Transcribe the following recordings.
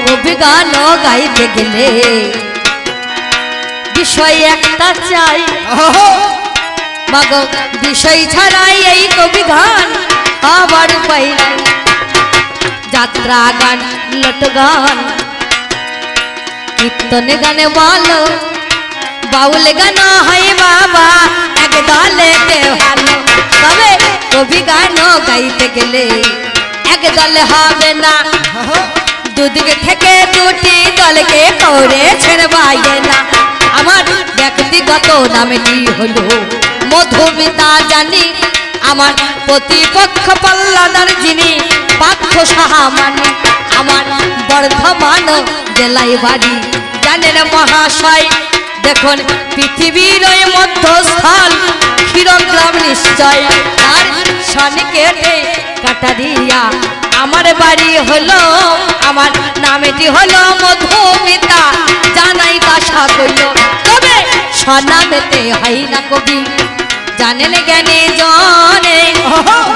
কবি গান গাইতে গেলে বিষয় একটা চাই মাগো, বিষয় ছাড়াই এই কবি গান আবার পাই। যাত্রা গান, লট গান, কীর্তন গানে বলো, বাউল গান হয় বাবা এক দলেতে ভালো। তবে কবি গান গাইতে গেলে এক দলে হবে না, দুদিকে থেকে দুটি দলকে করেছেন বায়না। আমার ব্যক্তিগত নামটি হলো মধুমিতা জানি, আমার প্রতিপক্ষ পাল্লাদার যিনি পার্থ সাহামানি। আমার বর্ধমান জেলায় বাড়ি জানেন মহাশয়, দেখুন পৃথিবীর ওই মধ্যস্থল ক্ষীরগ্রাম নিশ্চয়, তার সনিকেটে কাটারিয়া আমার বাড়ি হলো। আমার নামটি হলো মধুমিতা জানাই বাসা কইল। তবে স্বনামেতে হয় না কবি, জানেন জ্ঞানী জনে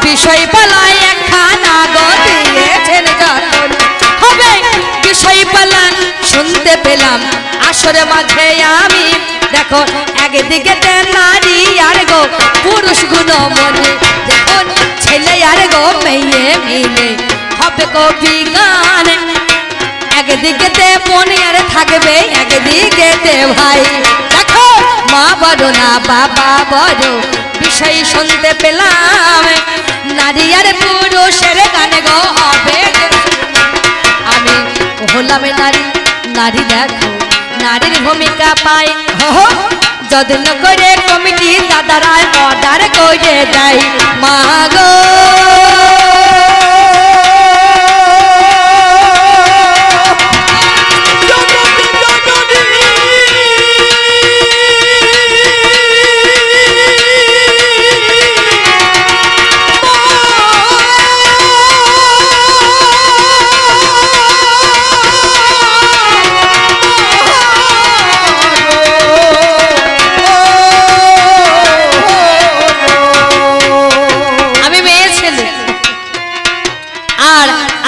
বিষয় পালায় একখানা গদিয়েছেন যখন। হবে বিষয় পালা শুনতে পেলাম আসরে মাঝে আমি, দেখো একদিকে নারী আর গো পুরুষ গুণ মনে, দেখুন ছেলে আর গো মেয়ে মিলে হবে কবি গান। একদিকে মনে আর থাকবে একদিকে ভাই, দেখো মা বড় না বাবা বড় বিষয় শুনতে পেলাম, নারী আর পুরুষের গান গো হবে। আমি হলাম নারী, নারী দেখো নারীর ভূমিকা পাই, যত্ন করে কমিটি দাদারা অর্ডার করে দেয়। মা গো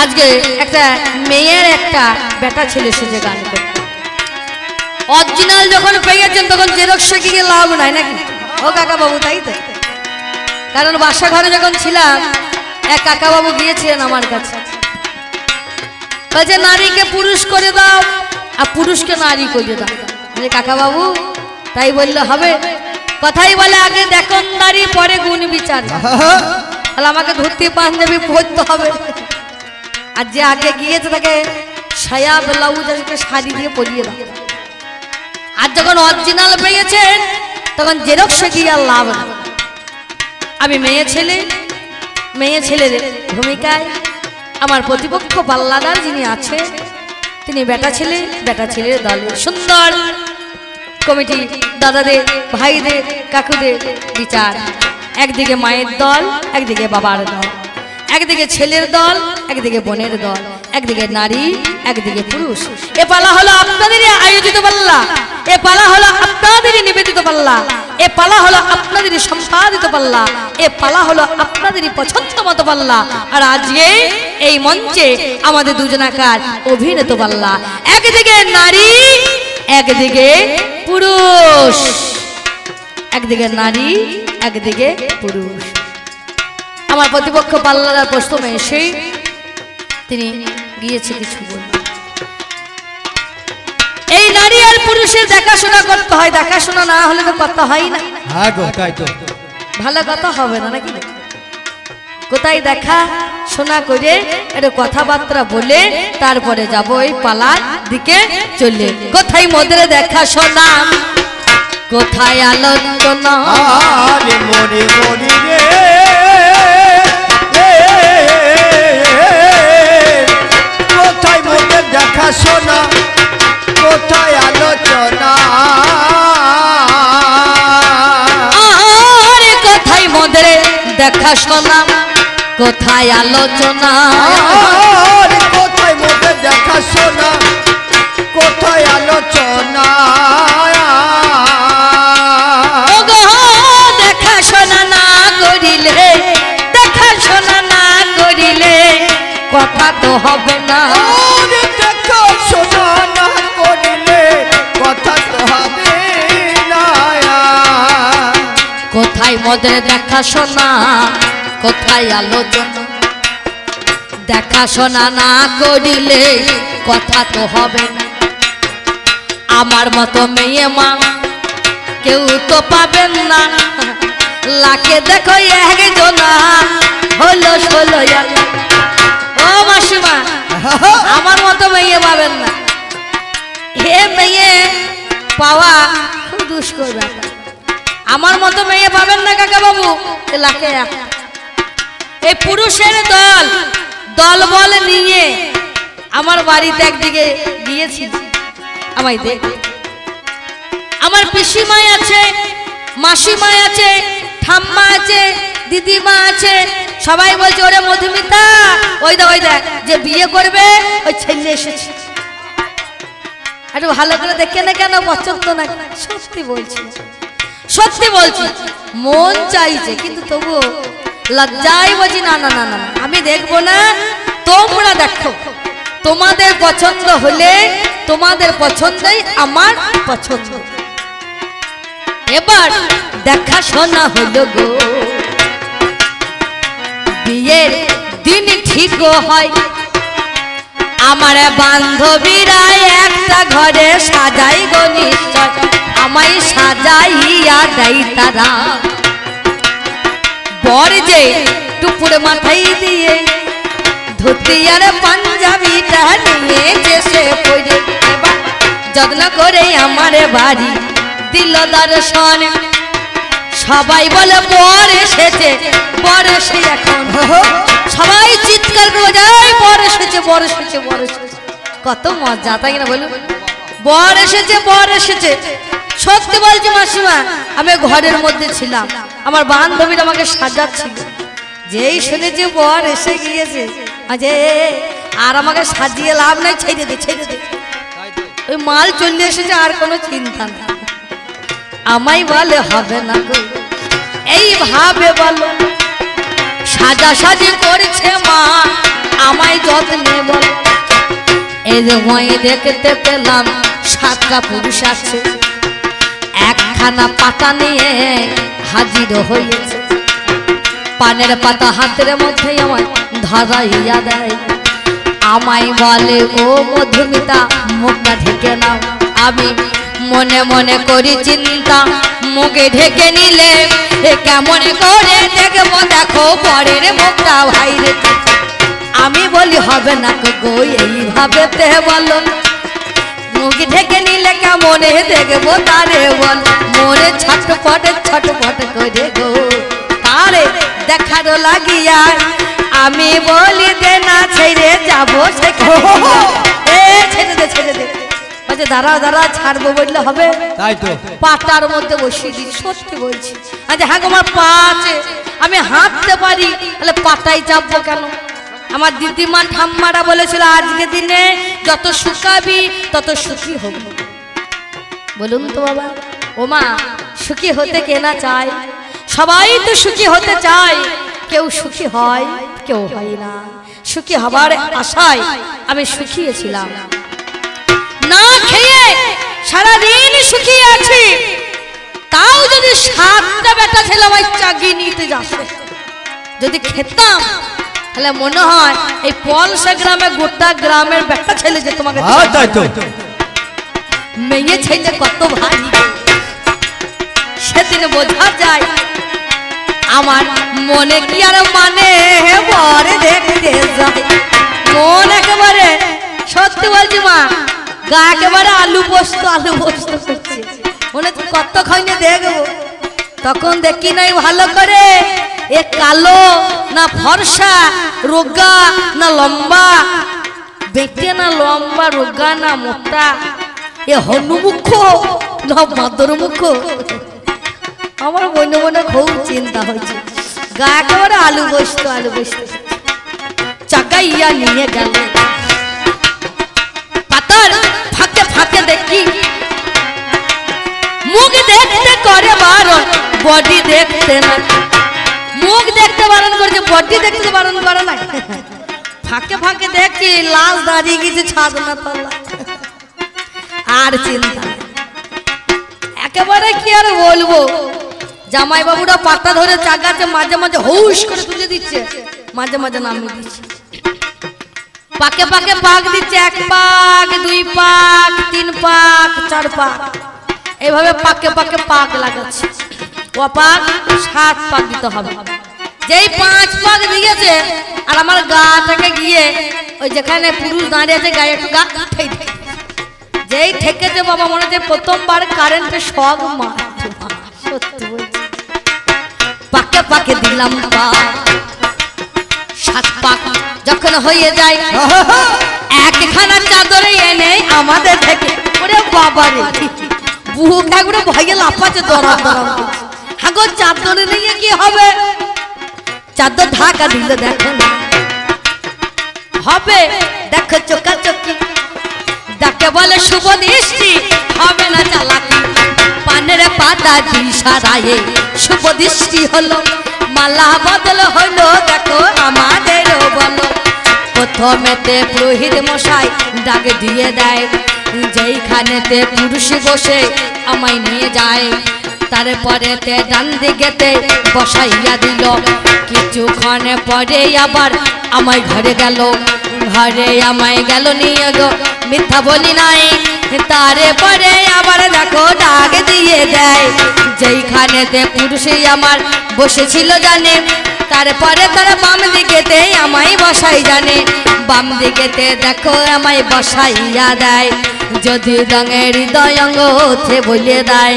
আজকে একটা মেয়ের একটা বেটা ছেলে সেজে গান করতে, অরিজিনাল যখন পেয়েছেন তখন জেরক্স গিয়ে লাভ নাই নাকি ও কাকা বাবু, তাই তো? কারণ বাসা ঘরে যখন ছিলাম এক কাকা বাবু গিয়েছিলেন আমার কাছে, বলছে নারীকে পুরুষ করে দাও আর পুরুষকে নারী করে দাও। কাকা বাবু তাই বললে হবে? কথাই বলে আগে দেখুন নারী পরে গুণ বিচার, তাহলে আমাকে ধুতি পাঞ্জাবি পরতে হবে। আর যে আগে গিয়েছে তাকে সায়া ব্লাউজ আজকে শাড়ি দিয়ে পরিয়ে দাও। আর যখন অরিজিনাল পেয়েছেন তখন জেরক্স দিয়ে আর লাভ না। আমি মেয়ে ছেলের ভূমিকায় আমার প্রতিপক্ষ পাল্লাদার যিনি আছে তিনি বেটা ছেলের দলে সুন্দর কমিটি দাদাদের ভাইদের কাকুদের বিচার, একদিকে মায়ের দল একদিকে বাবার দল, একদিকে ছেলের দল একদিকে বোনের দল, একদিকে নারী একদিকে পুরুষ। এ পালা হলো আপনাদেরই আয়োজিত পাল্লা, এ পালা হলো আপনাদেরই নিবেদিত পাল্লা, এ পালা হলো আপনাদেরই সম্পাদিত পাল্লা, এ পালা হলো আপনাদেরই পছন্দ মতো পাল্লা। আর আজকে এই মঞ্চে আমাদের দুজনাকার অভিনীত পাল্লা, একদিকে নারী একদিকে পুরুষ, একদিকে নারী একদিকে পুরুষ। আমার প্রতিপক্ষ পাল্লাদার প্রশ্নে এসে তিনি গিয়েছে কিছু বলতে, এই নারী আর পুরুষের দেখাশোনা করতে হয়, দেখাশোনা না হলে তো কথা হয় না। ভালো কথা হবে না নাকি? কোথায় দেখা শোনা করে একটু কথাবার্তা বলে তারপরে যাব ওই পালার দিকে চলে। কোথায় মোদের দেখা শোনা, কোথায় আলোচনা, মনে মনে রে কোথায় মোদের দেখা শোনা, কোথায় আলোচনা, কোথায় মোদের দেখা শোনা, কোথায় আলোচনা, কোথায় মোদের দেখা শোনা, কোথায় আলোচনা, দেখাশোনা না করিলে, দেখাশোনা না করিলে কথা তো হবে না, মোদের দেখাশোনা কোথায় আলোচনা দেখাশোনা না করিলে কথা তো হবে না আমার মতো মেয়ে মা কেউ তো পাবেন না লাখে দেখো একজনা হলো 16 ও মাসিমা আমার মতো মেয়ে পাবেন না হে মেয়ে পাওয়া খুব দুষ্কর ব্যাপার আমার মতো মেয়ে পাবেন না কাকা বাবু লাখে এই পুরুষের দল বল নিয়ে আমার বাড়িতে একদিকে গিয়েছি আমায় দেখ আমার পিসিমাই আছে মাসিমাই আছে ঠাম্মা আছে দিদিমা আছে সবাই বলছে ওরে মধুমিতা ওই দেখ যে বিয়ে করবে ওই ছেলে এসেছে একটু ভালো করে দেখে না কেন পছন্দ না সত্যি বলছি মন চাইছে কিন্তু তবুও লজ্জায় বলছি না না না না আমি দেখবো না তোমরা দেখো তোমাদের পছন্দ হলে তোমাদের পছন্দই আমার পছন্দ এবার দেখাশোনা হলো গো বিয়ের দিন ঠিক হয় আমার বান্ধবীরা একটা ঘরে সাজাই গো নিশ্চয় আমায় সাজাইয়া দেয় তারা বর যে টুপুর মাথায় দিয়ে ধুতি আর পাঞ্জাবিটা নিয়ে যেসে পড়ে যত্ন করে আমার বাড়ি দিল দর্শন সবাই বলে বর এসেছে এখন সবাই চিৎকার করে যায় বর এসেছে কত মজা তাই না বলুন বর এসেছে সত্যি বলছি মাসিমা আমি ঘরের মধ্যে ছিলাম আমার বান্ধবীরা আমাকে সাজাচ্ছিল যেই শুনেছি বর এসে গিয়েছে আর আমাকে সাজিয়ে লাভ নাই ছেড়ে দে ওই মাল চলে এসেছে আর কোনো চিন্তা না আমায় বলে হবে না গো এইভাবে বলো সাজাসাজি করছে মা আমায় যত্নে বল এই যে মই দেখতে পেলাম 7টা পুরুষ আছে একখানা পাতা নিয়ে হাজির হয়েছে পানের পাতা হাতের মধ্যে আমায় ধরাইয়া দেয় আমায় বলে ও মধুমিতা মুখটা ঢেকে নাও আমি মনে মনে করি চিন্তা মুখে ঢেকে নিলে কেমন করে দেখবো দেখো পরের মুখটা ভাই রে আমি বলি হবে না গো এইভাবে তে বলো মুখ ঢেকে নিলে কেমন দেখবো তারে বল মোরে ছটপট করে গো তারে দেখার লাগিয়া আমি বলি দে না ছেড়ে যাবো ছেড়ে দে আচ্ছা দাঁড়া ছাড়বো বললে হবে তাই তো পাটার মধ্যে বসিয়ে দিই সত্যি বলছি আচ্ছা হ্যাঁ আমার পা আছে আমি হাঁটতে পারি তাহলে পাটাই চাপবো কেন আমার দিদিমা ঠাম্মারা বলেছিল আজকে দিনে যত শুকাবি তত সুখী হব বলুন তো বাবা ও মা সুখী হতে কে না চায় সবাই তো সুখী হতে চায় কেউ সুখী হয় কেউ হয় না সুখী হবার আশায় আমি সুখিয়েছিলাম না খেয়ে সারাদিন সুখী আছি তাও যদি 7টা বেটা ছেলে আমার চাকরি নিতে যাচ্ছে যদি খেতাম তাহলে মনে হয় এই পলসা গ্রামে গোটা গ্রামের বেটা ছেলে যে তোমাকে মেয়ে ছেলে কত ভারী সেদিন বোঝা যায় আমার মনে কি আর মানে বরে দেখতে যায় মন একেবারে সত্যি বলছি মা গা একেবারে আলু পোস্ত করছে মনে কতক্ষণ দেখবো তখন দেখি নাই ভালো করে এ কালো না ফর্সা রোগা না লম্বা বেটে না লম্বা রোগা না মোটা এ হনুমুখ না মাদরমুখ আমার মনে মনে খুব চিন্তা হয়েছে গা একেবারে আলু বসতো চাকাইয়া নিয়ে গেল পাতার ফাঁকে দেখি মুখ দেখতে করে বারণ বডি দেখতে না মুখ দেখতে বারণ করছে বডি দেখতে বারণ করে না ফাঁকে দেখি লাশ দাঁড়িয়ে গেছে ছাদ না তলা আর চিন্তা একেবারে কি আর বলবো জামাই বাবুরা পাতা ধরে চাগাচ্ছে, মাঝে মাঝে হুশ করে তুলে দিচ্ছে, মাঝে মাঝে নামিয়ে দিচ্ছে। পাকে পাকে পাক দিচ্ছে, 1 পাক 2 পাক 3 পাক 4 পাক, এইভাবে পাকে পাকে পাক লাগাচ্ছে। ও পাক 7 পাক দিতে হবে। যেই 5 পাক দিয়েছে আর আমার গাটাকে গিয়ে ওই যেখানে পুরুষ দাঁড়িয়ে আছে গায়ে একটু গা ঠেকে, যেই ঠেকেছে বাবা মনে হচ্ছে প্রথমবার কারেন্টে শক মার। সত্যি বলছি, পাকে পাকে দিলাম পা। 7 পাক যখন হয়ে যায় একখানা চাদরে এনে আমাদের থেকে, ওরে বাবা রে বুক একবারে ভয়ে লাফাচ্ছে, দরা দরা। হাগো চাদরে নিয়ে কি হবে? চাদর ঢাকা দিলে দেখো হবে, দেখো চোকা চোকি, যাকে বলে শুভ দৃষ্টি, হবে না চালাকি। পানের পাতা দিশারায়ে শুভ দৃষ্টি হলো, মালা বদল হলো, দেখো আমাদেরও বলো। প্রথমেতে পুরোহিত মশাই ডাক দিয়ে দেয়, যেইখানেতে পুরুষ বসে আমায় নিয়ে যায়। তারপরেতে ডান দিকেতে বসাইয়া দিল, কিছুক্ষণ পরে আবার আমায় ঘরে গেল। ঘরে আমায় গেল নিয়ে গো, মিথ্যা বলি নাই। তারপরে আবার দেখো ডাক দিয়ে দেয়, যেইখানেতে পুরুষে আমার বসেছিল জানে। তারপরে তারা বাম দিকেতে আমায় বসাই জানে, বাম দিকেতে দেখো আমায় বসাইয়া দেয়। যদি রঙের হৃদয় অঙ্গ হতে বলে দেয়,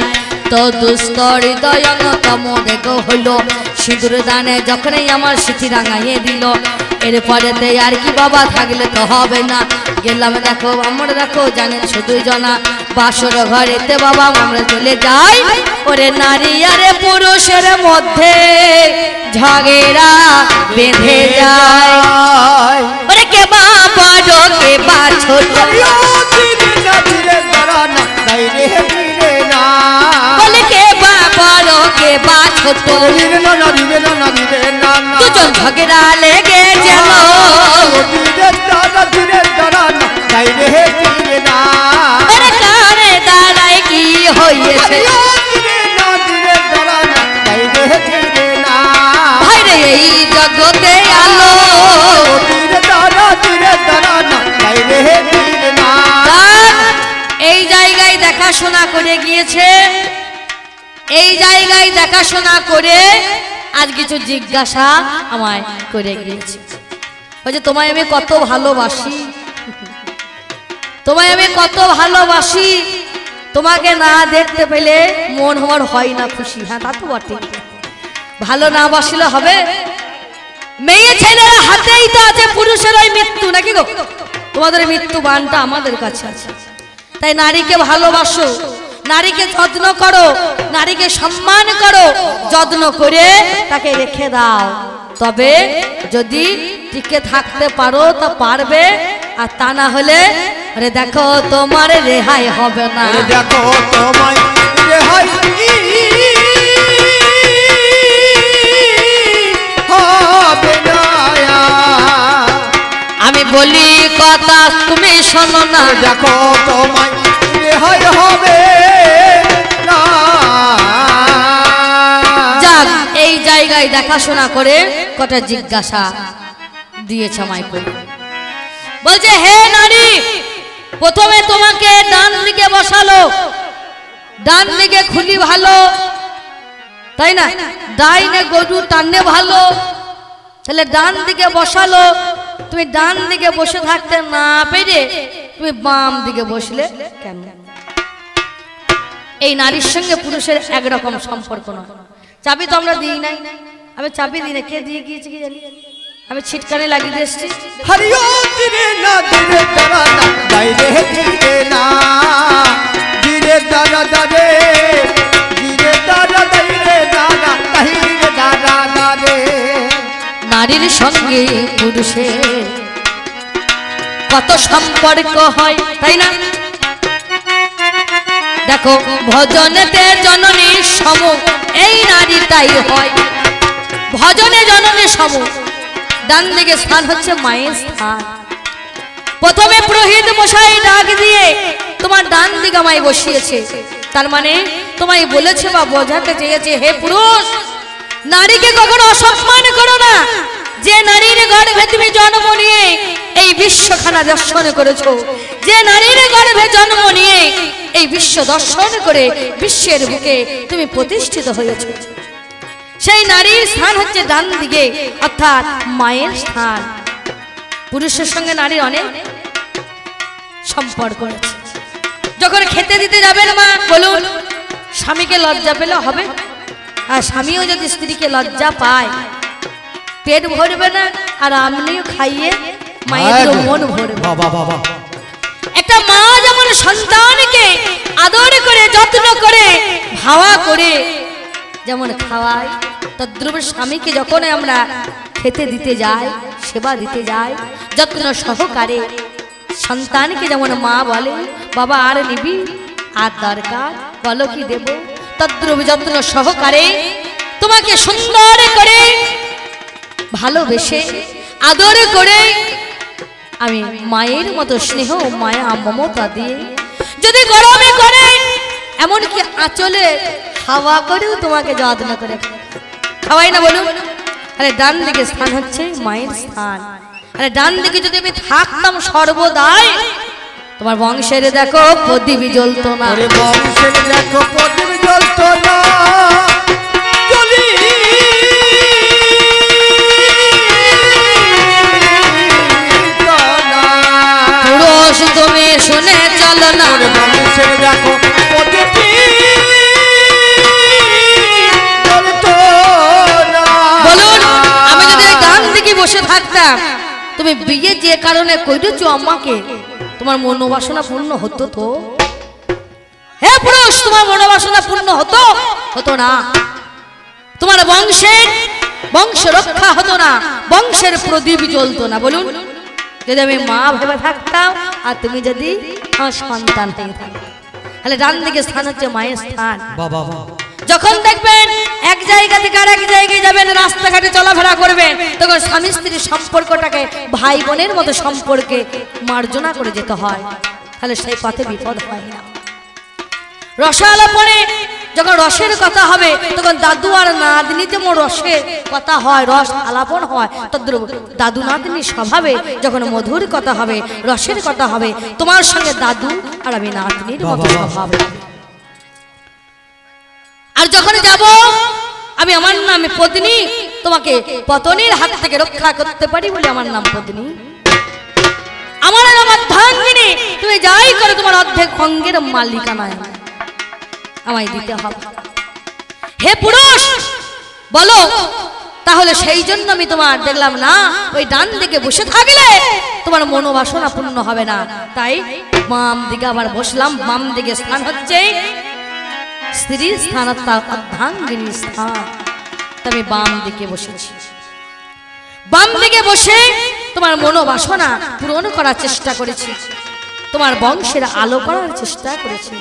তো দুস্থ হৃদয় অঙ্গ তম দেখো হলো। সিঁদুর দানে যখনই আমার সিঁথি রাঙাইয়ে দিল, এরপরেতে আর কি বাবা থাকলে তো হবে না। গেলাম দেখো আমরা দেখো জানেন শুধু জনা, বাসর ঘরেতে বাবা আমরা চলে যাই। ওরে নারী আরে পুরুষের মধ্যে ঝগড়া বেঁধে যায়, ওরে কে বা বড় কে বা ছোট, বলে কে বা বড় কে বা ছোট, দুজন ঝগড়া লেগে গেল। আরে কারে দাঁড়ায় কি হয়েছে, ভাইরে এই জগতে আলো। এই জায়গায় দেখাশোনা করে গিয়েছে, এই জায়গায় দেখাশোনা করে আজ কিছু জিজ্ঞাসা আমায় করে গিয়েছে। বলছে তোমায় আমি কত ভালোবাসি, তোমায় আমি কত ভালোবাসি, তোমাকে না দেখতে পেলে মন আমার হয় না খুশি। হ্যাঁ তা তো বটে, ভালো না বাসলে হবে? মেয়ে ছেলেরা হাতেই তো আছে পুরুষের ওই মৃত্যু, নাকি গো? তোমাদের মৃত্যু বানটা আমাদের কাছে আছে। তাই নারীকে ভালোবাসো, নারীকে যত্ন করো, নারীকে সম্মান করো, যত্ন করে তাকে রেখে দাও। তবে যদি টিকে থাকতে পারো তা পারবে, আর তা না হলে আরে দেখো তোমার রেহাই হবে না। দেখো তোমায় রেহাই হবে না। আমি বলি কথা তুমি শোনো না, দেখো তোমায় রেহাই হবে না। যাক এই জায়গায় দেখাশোনা করে কটা জিজ্ঞাসা দিয়েছে আমায় করে। বলছে হে নারী, প্রথমে তোমাকে ডান দিকে বসালো, ডান দিকে খুলি ভালো, তাই না? ডাইনে গরু টানলে ভালো, তাহলে ডান দিকে বসালো। তুমি ডান দিকে বসে থাকতে না পেরে তুমি বাম দিকে বসলে কেন? এই নারীর সঙ্গে পুরুষের একরকম সম্পর্ক নয়। চাবি তো আমরা দিই নাই, আমি চাবি দিই না, কে দিয়ে গিয়েছে কি জানি, আমি ছিটকানে লাগিয়ে দিয়ে এসছি। হরিও দিরে না দিরে দাঁড়া না, বাইরে দিরে না দিরে দাঁড়া দাঁড়ে, দিরে দাঁড়া দাঁড়ে দাঁড়া তাহিরে দাঁড়া দাঁড়ে। নারীর সঙ্গে পুরুষের কত সম্পর্ক হয়, তাই না? দেখো ভজনেতে জননীর সম, এই নারীটাই হয় ভজনে জননীর সম। ডান দিকে স্থান হচ্ছে মায়ের স্থান। প্রথমে পুরোহিত মশাই ডাক দিয়ে তোমার ডান দিকে আমায় বসিয়েছে, তার মানে তোমায় বলেছে বা বোঝাতে চেয়েছে, হে পুরুষ, নারীকে কখনো অসম্মান করো না। যে নারীর গর্ভে তুমি জন্ম নিয়ে এই বিশ্বখানা দর্শন করেছো, যে নারীর গর্ভে জন্ম নিয়ে এই বিশ্ব দর্শন করে বিশ্বের বুকে তুমি প্রতিষ্ঠিত হয়েছো, সেই নারীর স্থান হচ্ছে ডান দিকে, অর্থাৎ মায়ের স্থান। পুরুষের সঙ্গে নারীর অনেক সম্পর্ক আছে। যখন খেতে দিতে যাবেন মা, বলুন, স্বামীকে লজ্জা পেলে হবে? আর স্বামীও যদি স্ত্রীকে লজ্জা পায়, পেট ভরবে না, আর আপনিও খাইয়ে মায়ের মন ভরবে। একটা মা যেমন সন্তানকে আদর করে, যত্ন করে, ভাবা করে যেমন খাওয়ায়, তদ্রূপ স্বামীকে যখন আমরা খেতে দিতে যাই, সেবা দিতে যাই, যত্ন সহকারে, সন্তানকে যেমন মা বলে, বাবা আর নিবি, আর দরকার, বলো কি দেব, তদ্রূপ যত্ন সহকারে তোমাকে সুন্দর করে ভালোবেসে আদর করে আমি মায়ের মতো স্নেহ মায়া মমতা দিয়ে, যদি গরমে করে এমনকি আঁচলে হাওয়া করেও তোমাকে যত্ন করে খাওয়াই না, বলুন। আরে ডান দিকে স্থান হচ্ছে মায়ের স্থান। আরে ডান দিকে যদি আমি থাকতাম সর্বদাই, তোমার বংশের দেখো প্রদীপ জ্বলতো না, বংশের দেখো প্রদীপ জ্বলতো না, পুরুষ তুমি শুনে চলো না, বংশের দেখো প্রদীপ জ্বলতো না। বলুন, আমি যদি ডান দিকে বসে থাকতাম, তুমি বিয়ে যে কারণে করেছো আমাকে, তোমার মনোবাসনা পূর্ণ হতো তো? হে পুরুষ, তোমার মনোবাসনা পূর্ণ হতো? হতো না। তোমার বংশ রক্ষা হতো না, বংশের প্রদীপ জ্বলতো না। বলুন, যদি আমি মা ভেবে থাকতাম আর তুমি যদি আমার সন্তান হয়ে থাকো, তাহলে ডান দিকে স্থান হচ্ছে মায়ের স্থান। যখন দেখবেন এক জায়গা থেকে আর এক জায়গায় যাবেন, রাস্তাঘাটে চলাফেরা করবেন, তখন স্বামী স্ত্রীর সম্পর্কটাকে ভাই বোনের মতো সম্পর্কে মার্জনা করে যেতে হয়, তাহলে সেই পথে বিপদ হয় না। রসালাপনে যখন রসের কথা হবে, তখন দাদু আর নাতনি যেমন রসের কথা হয়, রস আলাপন হয়, তদ্রূপ দাদু নাতনির স্বভাবে যখন মধুর কথা হবে, রসের কথা হবে, তোমার সঙ্গে দাদু আর আমি নাতনির মতো স্বভাব হবে। আর যখন যাব আমি আমার নামে পত্নী, তোমাকে পতনের হাত থেকে রক্ষা করতে পারি বলে আমার নাম পত্নী। আমার নাম অর্ধাঙ্গিনী, তুমি যাই করো তোমার অর্ধেক অঙ্গের মালিকানায় আমায় দিতে হবে। হে পুরুষ, বলো, তাহলে সেই জন্য আমি তোমার দেখলাম না, ওই ডান দিকে বসে থাকলে তোমার মনোবাসনা পূর্ণ হবে না, তাই বাম দিকে আবার বসলাম। বাম দিকে স্থান হচ্ছে স্ত্রীর স্থান, অর্ধাঙ্গিনীর স্থান। আমি বাম দিকে বসেছি। বাম দিকে বসে তোমার মনোবাসনা পূরণ করার চেষ্টা করেছি, তোমার বংশের আলো করার চেষ্টা করেছি।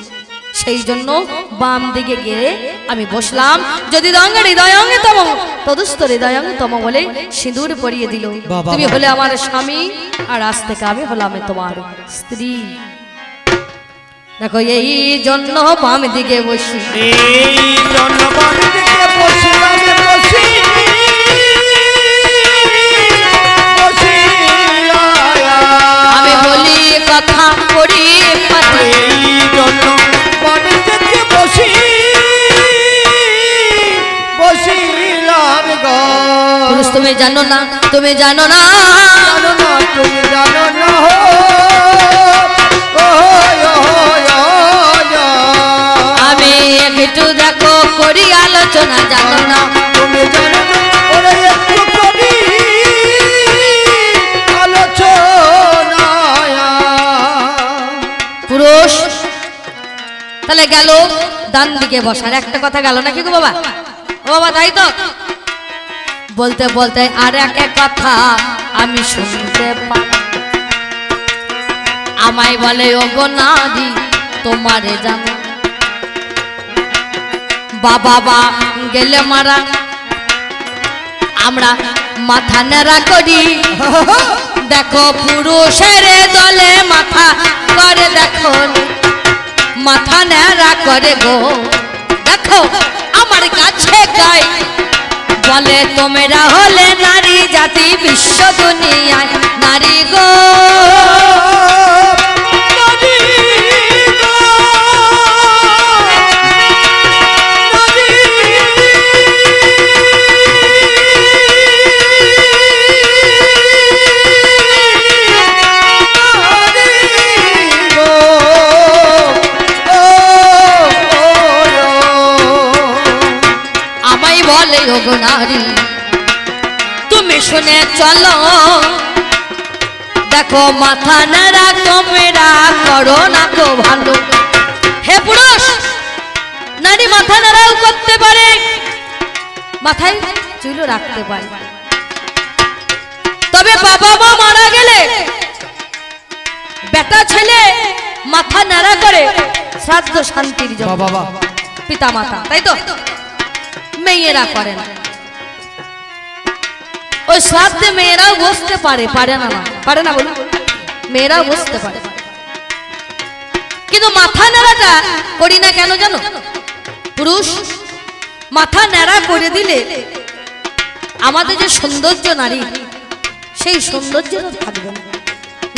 সেই জন্য বাম দিকে গিয়ে আমি বসলাম। যদি হৃদয়ঙ্গতম তদুস্থ হৃদয়ঙ্গতম বলে সিঁদুর পরিয়ে দিল। তুমি হলে আমার স্বামী, আর আজ থেকে আমি হলাম তোমার স্ত্রী। দেখো, এই জন্য বাম দিকে বসি, এই জন্য বাম দিকে বসি, আমি বলি কথা করি, এই জন্য বাম দিকে বসি, বসিলাম গো। পুরুষ তুমি জানো না, তুমি জানো না, জানো না, তুমি জানো না, আমি একটু দেখো করি আলোচনা, জানো না, তুমি জানো না, ওরে একটু করি আলোচনা। পুরুষ তাহলে গেল ডান দিকে বসার, একটা কথা গেল নাকি গো বাবা? ও বাবা, তাই তো বলতে বলতে আর এক কথা আমি শুনতে পাই, আমায় বলে ও গো নারী তোমারে জানো, বাবা গেলে মারা আমরা মাথা নেড়া করি, দেখো পুরুষের দলে মাথা করে দেখো, মাথা ন্যাড়া করে গো। দেখো আমার কাছে গাই বলে তোমরা হলে নারী জাতি বিশ্ব দুনিয়ায় নারী গো। বলে ওগো নারী তুমি শুনে চলো, দেখো মাথা নাড়া তোমরা করো না তো ভালো। হে পুরুষ, নারী মাথা নাড়াও করতে পারে, মাথায় চুলও রাখতে পারে, তবে বাবা মা মারা গেলে বেটা ছেলে মাথা নাড়া করে শ্রাদ্ধ শান্তির জন্য পিতা মাতা, তাই তো? মেয়েরা করে না। ওই শ্রাদ্ধে মেয়েরাও বসতে পারে, পারে না? পারে না বলুন? মেয়েরাও বসতে পারে, কিন্তু মাথা নাড়াটা করি না কেন জানো? পুরুষ মাথা নাড়া করে দিলে আমাদের যে সৌন্দর্য নারী, সেই সৌন্দর্য থাকবে না।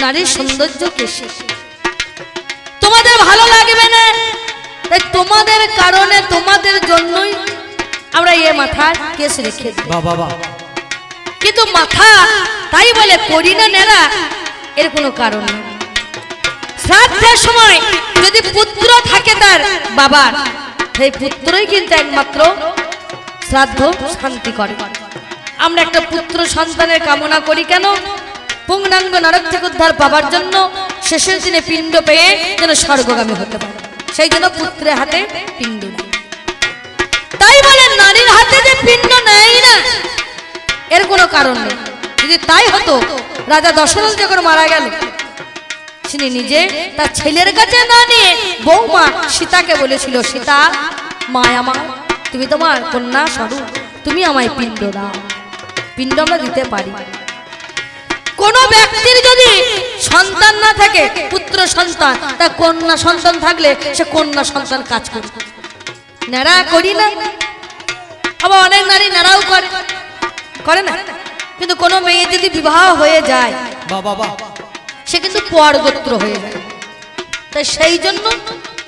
নারীর সৌন্দর্য কেশে তোমাদের ভালো লাগবে না, তাই তোমাদের কারণে তোমাদের জন্যই আমরা এ মাথার কেস রেখে দিই। কিন্তু মাথা তাই বলে করি না নেড়া, এর কোনো কারণ নেই। শ্রাদ্ধের সময় যদি পুত্র থাকে তার বাবার, সেই পুত্রই কিন্তু একমাত্র শ্রাদ্ধ শান্তি করে। আমরা একটা পুত্র সন্তানের কামনা করি কেন? পূর্ণাঙ্গ নরক থেকে উদ্ধার পাবার জন্য, শেষের দিনে পিণ্ড পেয়ে যেন স্বর্গগামী হতে পারে, সেই জন্য পুত্রের হাতে পিণ্ড। তাই বলে নারীর হাতে যে পিণ্ড নেয় না, এর কোনো কারণ নেই। যদি তাই হতো, রাজা দশরথ যখন মারা গেল, তিনি নিজে তার ছেলের কাছে না নিয়ে বৌমা সীতাকে বলেছিল, সীতা মায়া মা, তুমি তোমার কন্যা স্বরূপ, তুমি আমায় পিণ্ড দাও। পিণ্ড আমরা দিতে পারি। কোন ব্যক্তির যদি সন্তান না থাকে, পুত্র সন্তান, তার কন্যা সন্তান থাকলে সে কন্যা সন্তান কাজ করে। নাড়া করি না, আবার অনেক নারী নাড়াও করে না। কিন্তু কোন মেয়ে যদি বিবাহ হয়ে যায়, সে কিন্তু পর গোত্র হয়ে যায়, তাই সেই জন্য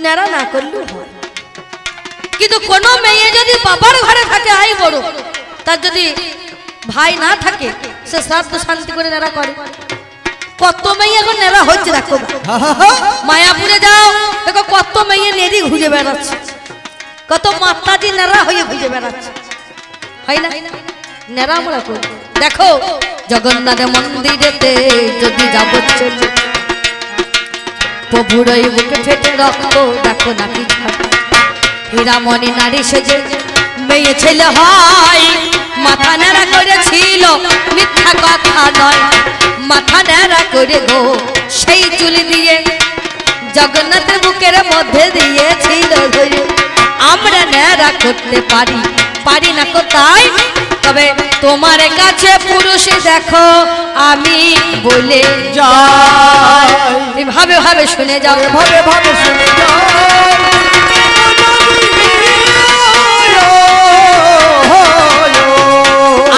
নাড়া না করলেও হয়। কিন্তু কোন মেয়ে যদি বাবার ঘরে থাকে, আই বড়, তার যদি ভাই না থাকে, সে শ্রাদ্ধ শান্তি করে নাড়া করে। কত মেয়ে এখন নেড়া হচ্ছে, দেখো মায়াপুরে যাও, দেখো কত মেয়ে নেড়ি ঘুরে বেড়াচ্ছে, কত মাতাজি নেড়া হয়ে ঘুরে বেড়াচ্ছে, হয় না? নেড়া আমরা করি। দেখো জগন্নাথ মন্দিরেতে যদি যাব চলে, প্রভুর ওই বুকে ফেটে রক্ত দেখো নাকি হীরামণি নারী সেজে মেয়ে ছেলে হয়, মাথা নেড়া করেছিল, মিথ্যা কথা নয়। মাথা নেড়া করে গো সেই চুলি দিয়ে জগন্নাথের বুকের মধ্যে দিয়েছিল ধরে। আমরা নেড়া করতে পারি, পারি না কোথায়? তবে তোমার কাছে পুরুষ দেখো আমি বলে যাই। ভাবে ভাবে শুনে যাও, ভাবে ভাবে শুনে যাও।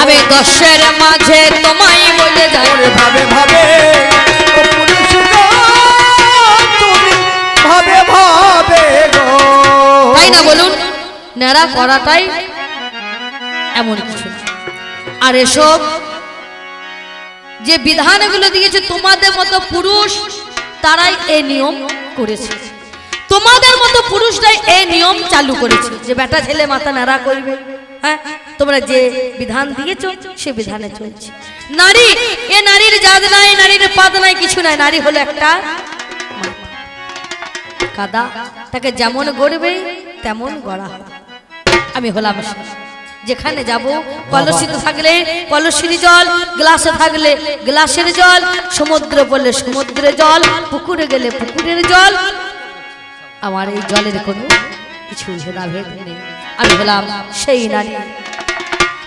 আমি দশের মাঝে তোমায় বলে যাই, ভাবে ভাবে ভাবে ভাবে গো। তাই না বলুন? নেড়া করাটাই এমন কিছু। আর এসব যে বিধানগুলো দিয়েছে তোমাদের মতো পুরুষ, তারাই এই নিয়ম করেছে। তোমাদের মতো পুরুষরাই এই নিয়ম চালু করেছে যে বেটা ছেলে মাথা নাড়া করবে। হ্যাঁ, তোমরা যে বিধান দিয়েছো সে বিধানে চলছে। নারী, এ নারীর জাত নাই, নারীর পাদ নাই, কিছু নাই। নারী হলো একটা কাদা, তাকে যেমন গড়বে তেমন গড়া হবে। আমি হলাম, যেখানে যাব কলসিতে থাকলে কলসির জল, গ্লাসে থাকলে গ্লাসের জল, সমুদ্র বললে সমুদ্রের জল, পুকুরে গেলে পুকুরের জল। আমার এই জলের কোনো কিছু ভেদাভেদ নেই। আমি হলাম সেই নারী।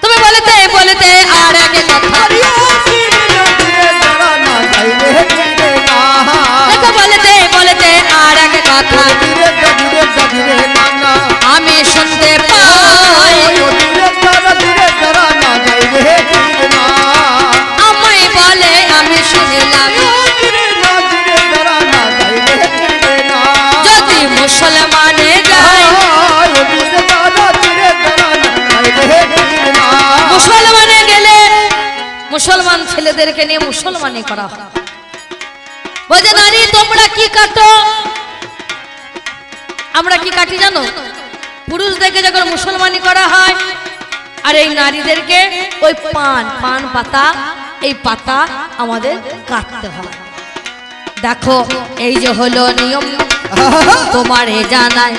তুমি বলতে বলতে আর এক কথা, দেখো বলতে বলতে আর এক কথা, নারীদেরকে নিয়ে মুসলমানি করা হয়। বলছে নারী তোমরা কি কাটো? আমরা কি কাটি জানো? পুরুষদেরকে যখন মুসলমানি করা হয় আর এই নারীদেরকে ওই পান পাতা, এই পাতা আমাদের কাটতে হয়। দেখো এই যে হলো নিয়ম, তোমার এ জানায়।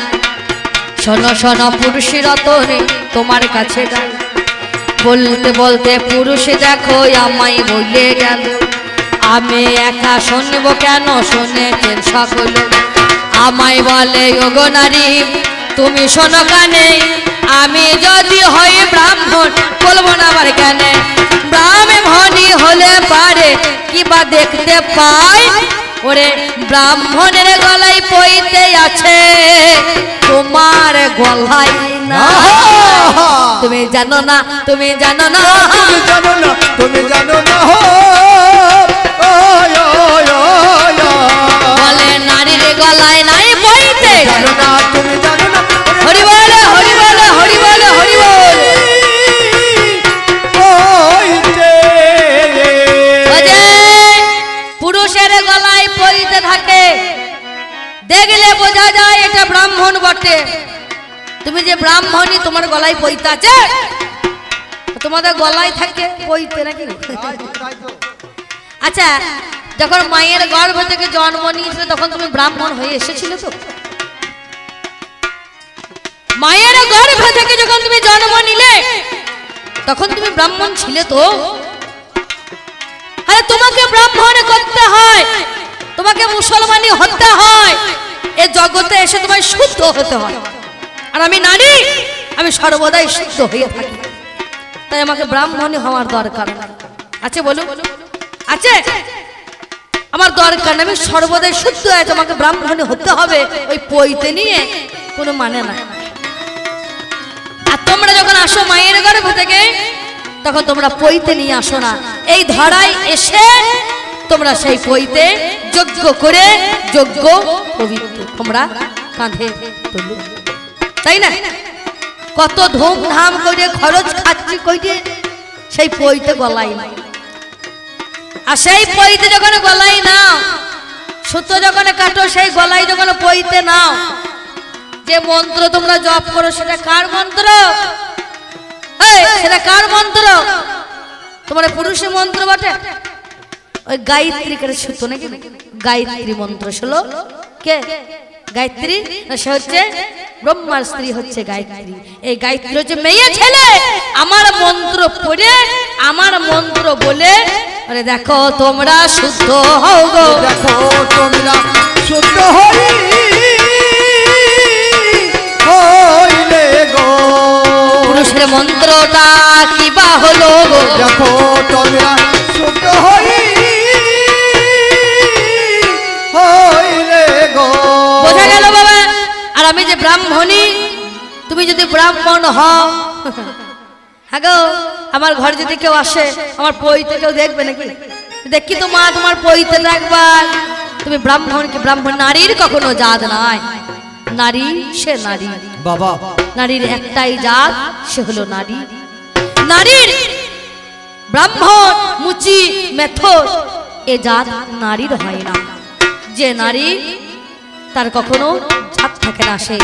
শোনো শোনো পুরুষেরা তো তোমার কাছে গায়। বলতে বলতে পুরুষে দেখো আমায় বলে গেল, আমি একা শুনবো কেন? শুনেছেন সকল। আমায় বলে ওগো নারী তুমি শোনো কানে, আমি যদি হই ব্রাহ্মণ বলবো না আবার কেন? ব্রাহ্মণী হলে পারে কিবা দেখতে পাই, ওরে ব্রাহ্মণের গলায় পইতে আছে, তোমার গলায় না। তুমি জানো না, তুমি জানো না, তুমি জানো না, তুমি জানো না। বলে নারীর গলায় নাই পইতে, জানো না, তুমি জানো না। হরি বলে হরি বলে হরি বলে হরি বল। পুরুষের গলায় পইতে থাকে, দেখলে বোঝা যায় এটা ব্রাহ্মণ বটে। তুমি যে ব্রাহ্মণী তোমার গলায় পইতে আছে, তোমাদের গলায় থাকে পইতে নাকি? আচ্ছা যখন মায়ের গর্ভ থেকে জন্ম নিয়েছিলে তখন তুমি ব্রাহ্মণ হয়ে এসেছিলে তো? মায়ের গর্ভ থেকে যখন তুমি জন্ম নিলে তখন তুমি ব্রাহ্মণ ছিলে তো? আরে তোমাকে ব্রাহ্মণ করতে হয়, তোমাকে মুসলমানি হতে হয়, এই জগতে এসে তোমায় শুদ্ধ হতে হয়। আর আমি নারী, আমি সর্বদাই শুদ্ধ হয়ে থাকি, তাই আমাকে ব্রাহ্মণী হওয়ার দরকার আছে। বলুন আছে? আমার দরকার নেই, আমি সর্বদাই শুদ্ধ আছে, তোমাকে ব্রাহ্মণী হতে হবে। ওই পইতে নিয়ে কোনো মানে না। আর তোমরা যখন আসো মায়ের গর্ভ থেকে তখন তোমরা পইতে নিয়ে আসো না, এই ধরায় এসে তোমরা সেই পইতে যজ্ঞ করে যোগ্য পবিত্র তোমরা কাঁধে তুলো, তাই না? কত ধুমধাম করে খরচ খাচ্ছি কইতে সেই পইতে গলাই নাই। আর সেই পইতে যখন গলাই নাও, সুতো যখন কাটো সেই গলাই যখন পইতে নাও, যে মন্ত্র তোমরা জপ করো সেটা কার মন্ত্র? সেটা কার মন্ত্র? তোমার পুরুষের মন্ত্র বটে। ওই গায়ত্রী করে সুতো নাকি? গায়ত্রী মন্ত্র ছিল কে? গায়ত্রী না, সে হচ্ছে ব্রহ্মার স্ত্রী, হচ্ছে গায়ত্রী। এই গায়ত্রী হচ্ছে মেয়ে ছেলে। আমার মন্ত্র পড়ে, আমার মন্ত্র বলে, আরে দেখো তোমরা শুদ্ধ হও গো, দেখো তোমরা শুদ্ধ হইলে গো। পুরুষের মন্ত্রটা কি বা হলো গো, দেখো তোমরা শুদ্ধ হইলে গো। বোঝা গেল বাবা? আর আমি যে ব্রাহ্মণী, তুমি যদি ব্রাহ্মণ হও, হ্যাঁ গো, আমার ঘর যদি কেউ আসে আমার পইতে কেউ দেখবে নাকি? দেখি তো মা তোমার পইতে দেখবার। তুমি ব্রাহ্মণ কি ব্রাহ্মণ? নারীর কখনো জাত নাই, নারী সে নারী বাবা। নারীর একটাই জাত, সে হলো নারী। নারীর ব্রাহ্মণ মুচি মেথর এ জাত নারীর হয় না। যে নারী তার কখনো জাত থাকে না। সে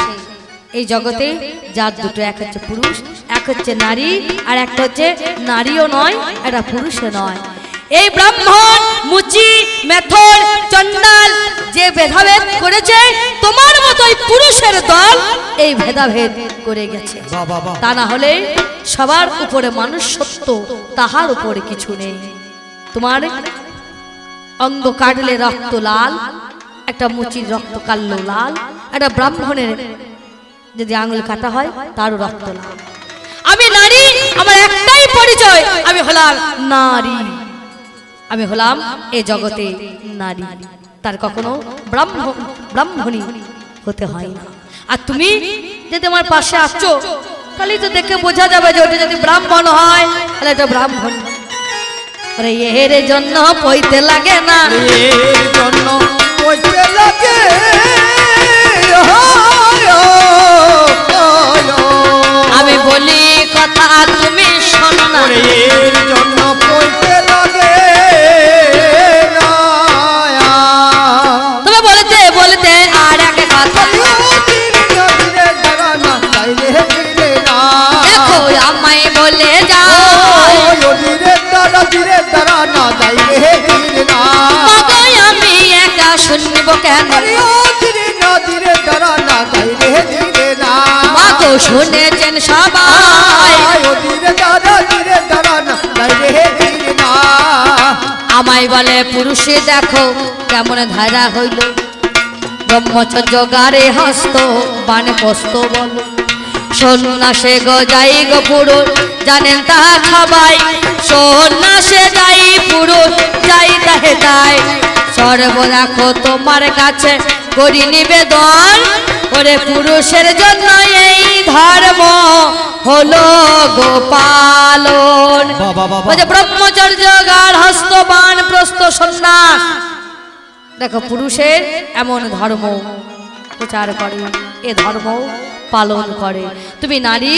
এই জগতে জাত দুটো, এক হচ্ছে পুরুষ, এক হচ্ছে নারী, আর একটা হচ্ছে নারীও নয়, একটা পুরুষও নয়। এই ব্রাহ্মণ মুচি মেথর চন্ডাল যে ভেদাভেদ করেছে, তোমার মতোই পুরুষের দল এই ভেদাভেদ করে গেছে। তা না হলে সবার উপরে মানুষ সত্য, তাহার উপরে কিছু নেই। তোমার অঙ্গ কাটলে রক্ত লাল, একটা মুচির রক্ত কাটলো লাল, একটা ব্রাহ্মণের যদি আঙুল কাটা হয় তারও রক্ত লাল। আমি নারী, আমার একটাই পরিচয়, আমি হলাম নারী, আমি হলাম এই জগতে নারী। তার কখনো ব্রাহ্মণী হতে হয় না। আর তুমি যদি আমার পাশে আসছো, তাহলে তো দেখে বোঝা যাবে যে ওটা যদি ব্রাহ্মণ হয় তাহলে এটা ব্রাহ্মণ। আরে এর জন্য পইতে লাগে না, এর জন্য পইতে লাগে। আমি বলি কথা তুমি শোনো না, এর জন্য পইতে লাগে। শুনব কেন আরে ও ধীরে না ধীরে দাঁড়া না যাই রে ধীরে না মা গো শুনেছেন সবাই ও ধীরে দাঁড়া না যাই রে ধীরে না আমায় বলে পুরুষে দেখো কেমন ধারা হইল ব্রহ্মচর্য গারে হস্ত বানে পস্ত বল সন্ন্যাসে গো যাই গো পুরুষ জানেন তাহা সবাই সন্ন্যাসে যাই পুরুষ যাই তাহে তাই সর্ব রাখো তোমার কাছে করি নিবেদন ওরে পুরুষের জন্য এই ধর্ম হলো গোপালন ব্রহ্মচর্য গার হস্ত বান প্রস্থ সন্ন্যাস দেখো পুরুষের এমন ধর্ম প্রচার করে এ ধর্ম পালন করে তুমি নারী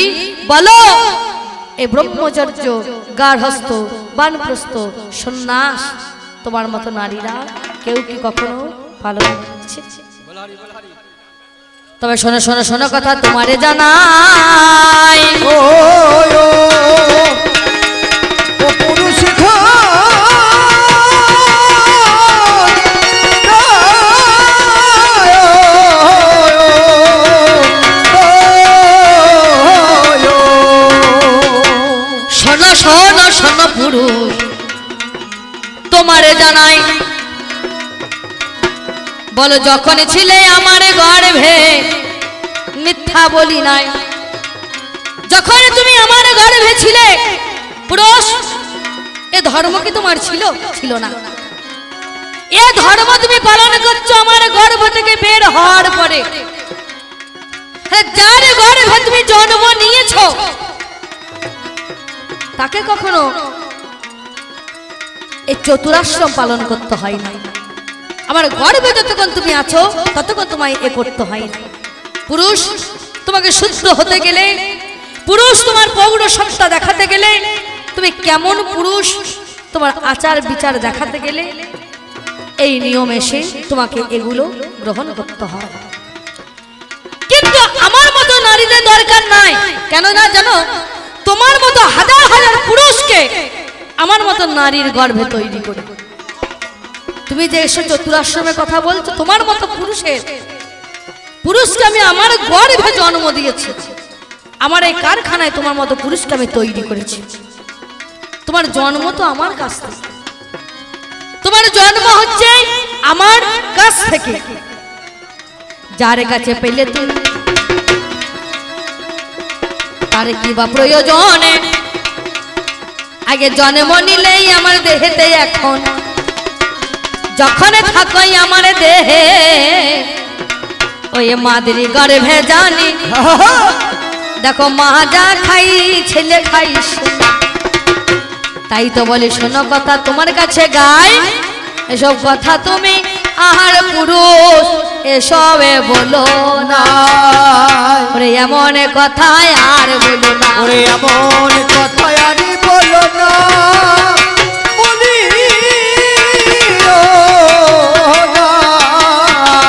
বলো এই ব্রহ্মচর্য গার্হস্থ বানপ্রস্থ সন্ন্যাস তোমার মতো নারীরা কেউ কি কখনো পালন করছে তবে শোনো শোনো শোনো কথা তোমারে জানাই ও পুরুষ শোনো শোনো শোনো পুরুষ তোমারে জানাই বলো যখন ছিলে আমার গর্ভে মিথ্যা বলি নাই যখন তুমি আমার গর্ভে ছিলে পুরুষ এ ধর্ম কি তোমার ছিল ছিল না এ ধর্ম তুমি পালন করছো আমার গর্ভ থেকে বের হওয়ার পরে যার গর্ভে তুমি জন্ম নিয়েছো তাকে কখনো এই চতুরাশ্রম পালন করতে হয় না আমার গর্ভে যতক্ষণ তুমি আছো ততক্ষণ তোমায় এ করতে হয় না পুরুষ তোমাকে শুদ্ধ হতে গেলে পুরুষ তোমার পৌর সত্তা দেখাতে গেলে তুমি কেমন পুরুষ তোমার আচার বিচার দেখাতে গেলে এই নিয়ম এসে তোমাকে এগুলো গ্রহণ করতে হয় কিন্তু আমার মতো নারীদের দরকার নাই কেন না জানো তোমার মতো হাজার হাজার পুরুষকে আমার মতো নারীর গর্ভে তৈরি করে তুমি যে এসে চতুরাশ্রমের কথা বলছো তোমার মতো পুরুষকে আমি আমার গর্ভে জন্ম দিয়েছি আমার এই কারখানায় তোমার মতো পুরুষকে আমি তৈরি করেছি তোমার জন্ম তো আমার কাছ থেকে তোমার জন্ম হচ্ছে আমার কাছ থেকে যার কাছে পেলে তুমি তার কি বা প্রয়োজনে আগে জন্ম নিলেই আমার দেহেতে এখন যখন থাকই আমার দেহে ওই মাদেরই গর্ভে জানি দেখো মা যা খাই ছেলে খাই তাই তো বলে শোনো কথা তোমার কাছে গাই এসব কথা তুমি আহার পুরুষ এসবে বলো না ওরে এমন কথায় আর বলো না ওরে এমন কথায় আর বলো না